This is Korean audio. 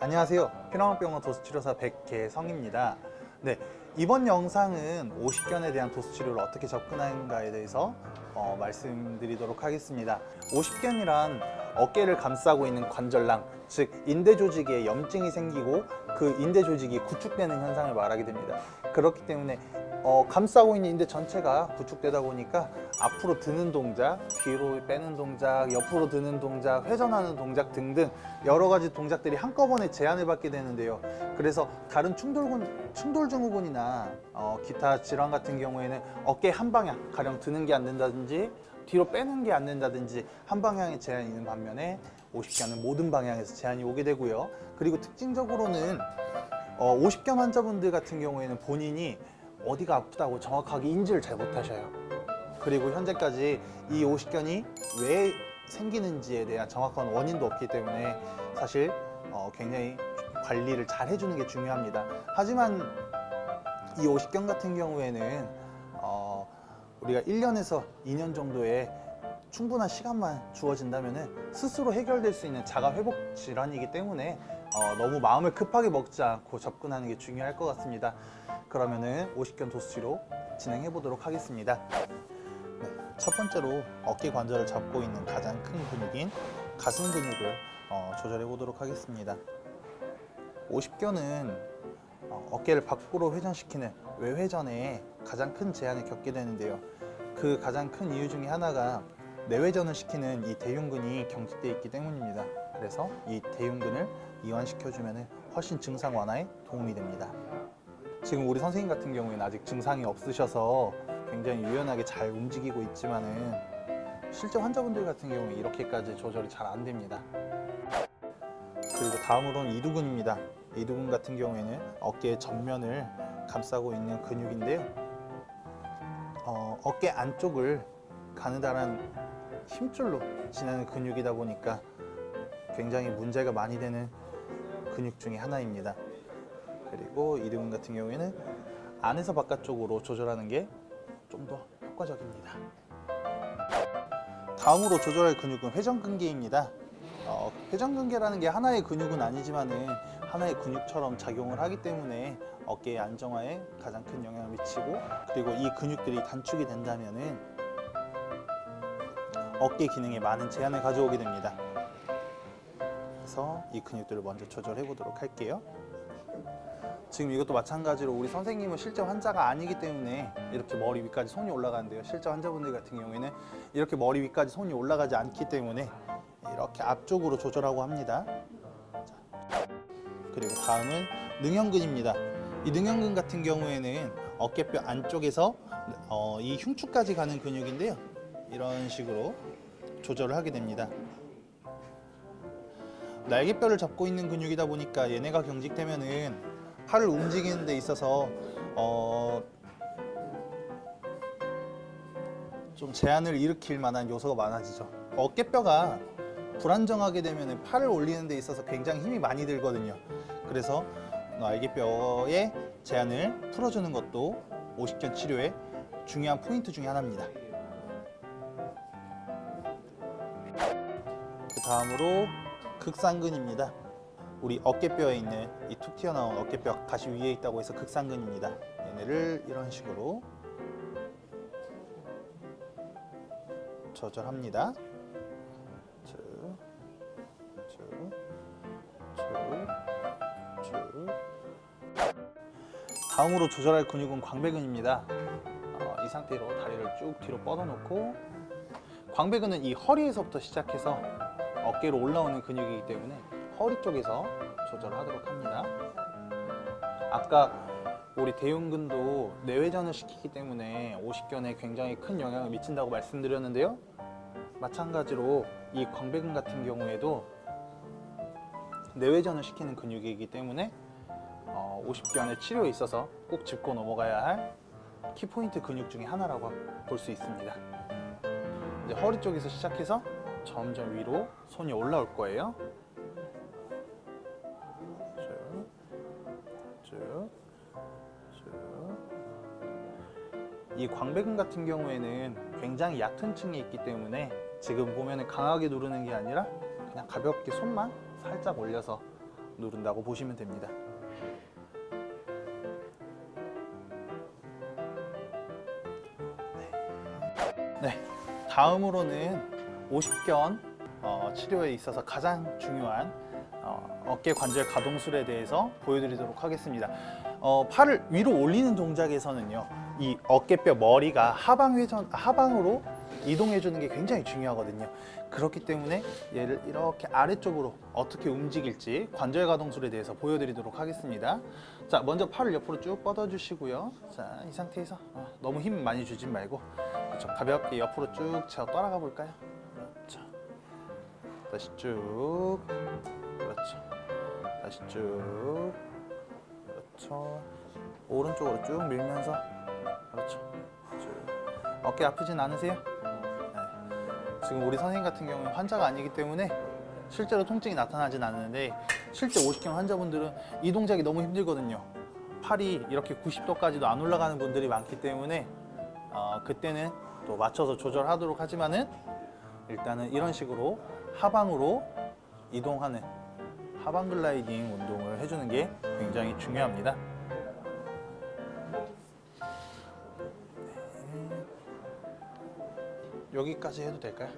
안녕하세요. 피노암병원 도수치료사 백계성입니다. 네, 이번 영상은 오십견에 대한 도수치료를 어떻게 접근하는가에 대해서 말씀드리도록 하겠습니다. 오십견이란 어깨를 감싸고 있는 관절낭, 즉 인대 조직에 염증이 생기고 그 인대 조직이 구축되는 현상을 말하게 됩니다. 그렇기 때문에 감싸고 있는 인대 전체가 구축되다 보니까 앞으로 드는 동작, 뒤로 빼는 동작, 옆으로 드는 동작, 회전하는 동작 등등 여러 가지 동작들이 한꺼번에 제한을 받게 되는데요. 그래서 다른 충돌증후군이나 기타 질환 같은 경우에는 어깨 한 방향, 가령 드는 게 안 된다든지 뒤로 빼는 게 안 된다든지 한 방향에 제한이 있는 반면에 오십견은 모든 방향에서 제한이 오게 되고요. 그리고 특징적으로는 오십견 환자분들 같은 경우에는 본인이 어디가 아프다고 정확하게 인지를 잘 못하셔요. 그리고 현재까지 이 오십견이 왜 생기는지에 대한 정확한 원인도 없기 때문에 사실 굉장히 관리를 잘 해주는 게 중요합니다. 하지만 이 오십견 같은 경우에는 우리가 1년에서 2년 정도의 충분한 시간만 주어진다면 스스로 해결될 수 있는 자가 회복 질환이기 때문에 너무 마음을 급하게 먹지 않고 접근하는 게 중요할 것 같습니다. 그러면은 오십견 도수치료 진행해 보도록 하겠습니다. 네, 첫 번째로 어깨 관절을 잡고 있는 가장 큰 근육인 가슴 근육을 조절해 보도록 하겠습니다. 오십견은 어깨를 밖으로 회전시키는 외회전에 가장 큰 제한을 겪게 되는데요. 그 가장 큰 이유 중에 하나가 내회전을 시키는 이 대흉근이 경직되어 있기 때문입니다. 그래서 이 대흉근을 이완시켜주면 훨씬 증상 완화에 도움이 됩니다. 지금 우리 선생님 같은 경우에는 아직 증상이 없으셔서 굉장히 유연하게 잘 움직이고 있지만은 실제 환자분들 같은 경우에 이렇게까지 조절이 잘 안 됩니다. 그리고 다음으로는 이두근입니다. 이두근 같은 경우에는 어깨의 전면을 감싸고 있는 근육인데요. 어깨 안쪽을 가느다란 힘줄로 지나는 근육이다 보니까 굉장히 문제가 많이 되는 근육 중에 하나입니다. 그리고 이두근 같은 경우에는 안에서 바깥쪽으로 조절하는 게 좀 더 효과적입니다. 다음으로 조절할 근육은 회전근개입니다. 회전근개라는 게 하나의 근육은 아니지만은 하나의 근육처럼 작용을 하기 때문에 어깨의 안정화에 가장 큰 영향을 미치고, 그리고 이 근육들이 단축이 된다면은 어깨 기능에 많은 제한을 가져오게 됩니다. 그래서 이 근육들을 먼저 조절해 보도록 할게요. 지금 이것도 마찬가지로 우리 선생님은 실제 환자가 아니기 때문에 이렇게 머리 위까지 손이 올라가는데요. 실제 환자분들 같은 경우에는 이렇게 머리 위까지 손이 올라가지 않기 때문에 이렇게 앞쪽으로 조절하고 합니다. 자, 그리고 다음은 능형근입니다. 이 능형근 같은 경우에는 어깨뼈 안쪽에서 이 흉추까지 가는 근육인데요. 이런 식으로 조절을 하게 됩니다. 날개뼈를 잡고 있는 근육이다 보니까 얘네가 경직되면은 팔을 움직이는 데 있어서 좀 제한을 일으킬 만한 요소가 많아지죠. 어깨뼈가 불안정하게 되면 팔을 올리는 데 있어서 굉장히 힘이 많이 들거든요. 그래서 날개뼈의 제한을 풀어주는 것도 오십견 치료의 중요한 포인트 중에 하나입니다. 그 다음으로 극상근입니다. 우리 어깨뼈에 있는 이 툭 튀어나온 어깨뼈 가시 위에 있다고 해서 극상근입니다. 얘네를 이런 식으로 조절합니다. 쭉, 쭉, 쭉, 쭉. 다음으로 조절할 근육은 광배근입니다. 이 상태로 다리를 쭉 뒤로 뻗어놓고, 광배근은 이 허리에서부터 시작해서 어깨로 올라오는 근육이기 때문에 허리 쪽에서 조절하도록 합니다. 아까 우리 대흉근도 내회전을 시키기 때문에 오십견에 굉장히 큰 영향을 미친다고 말씀드렸는데요. 마찬가지로 이 광배근 같은 경우에도 내회전을 시키는 근육이기 때문에 오십견의 치료에 있어서 꼭 짚고 넘어가야 할 키포인트 근육 중에 하나라고 볼 수 있습니다. 이제 허리 쪽에서 시작해서 점점 위로 손이 올라올 거예요. 쭉, 쭉. 이 광배근 같은 경우에는 굉장히 얕은 층에 있기 때문에 지금 보면 강하게 누르는 게 아니라 그냥 가볍게 손만 살짝 올려서 누른다고 보시면 됩니다. 네, 다음으로는 50견 치료에 있어서 가장 중요한 어깨 관절 가동술에 대해서 보여드리도록 하겠습니다. 팔을 위로 올리는 동작에서는요, 이 어깨뼈 머리가 하방으로 이동해 주는 게 굉장히 중요하거든요. 그렇기 때문에 얘를 이렇게 아래쪽으로 어떻게 움직일지 관절 가동술에 대해서 보여드리도록 하겠습니다. 자, 먼저 팔을 옆으로 쭉 뻗어 주시고요. 자, 이 상태에서 너무 힘 많이 주진 말고, 그렇죠, 가볍게 옆으로 쭉 따라가 볼까요? 그렇죠. 다시 쭉, 그렇죠. 다시 쭉, 그렇죠. 오른쪽으로 쭉 밀면서, 그렇죠. 쭉. 어깨 아프진 않으세요? 네. 지금 우리 선생님 같은 경우는 환자가 아니기 때문에 실제로 통증이 나타나진 않는데, 실제 50견 환자분들은 이 동작이 너무 힘들거든요. 팔이 이렇게 90도까지도 안 올라가는 분들이 많기 때문에 그때는 또 맞춰서 조절하도록 하지만은, 일단은 이런 식으로 하방으로 이동하는 하방 글라이딩 운동을 해주는 게 굉장히 중요합니다. 네. 여기까지 해도 될까요?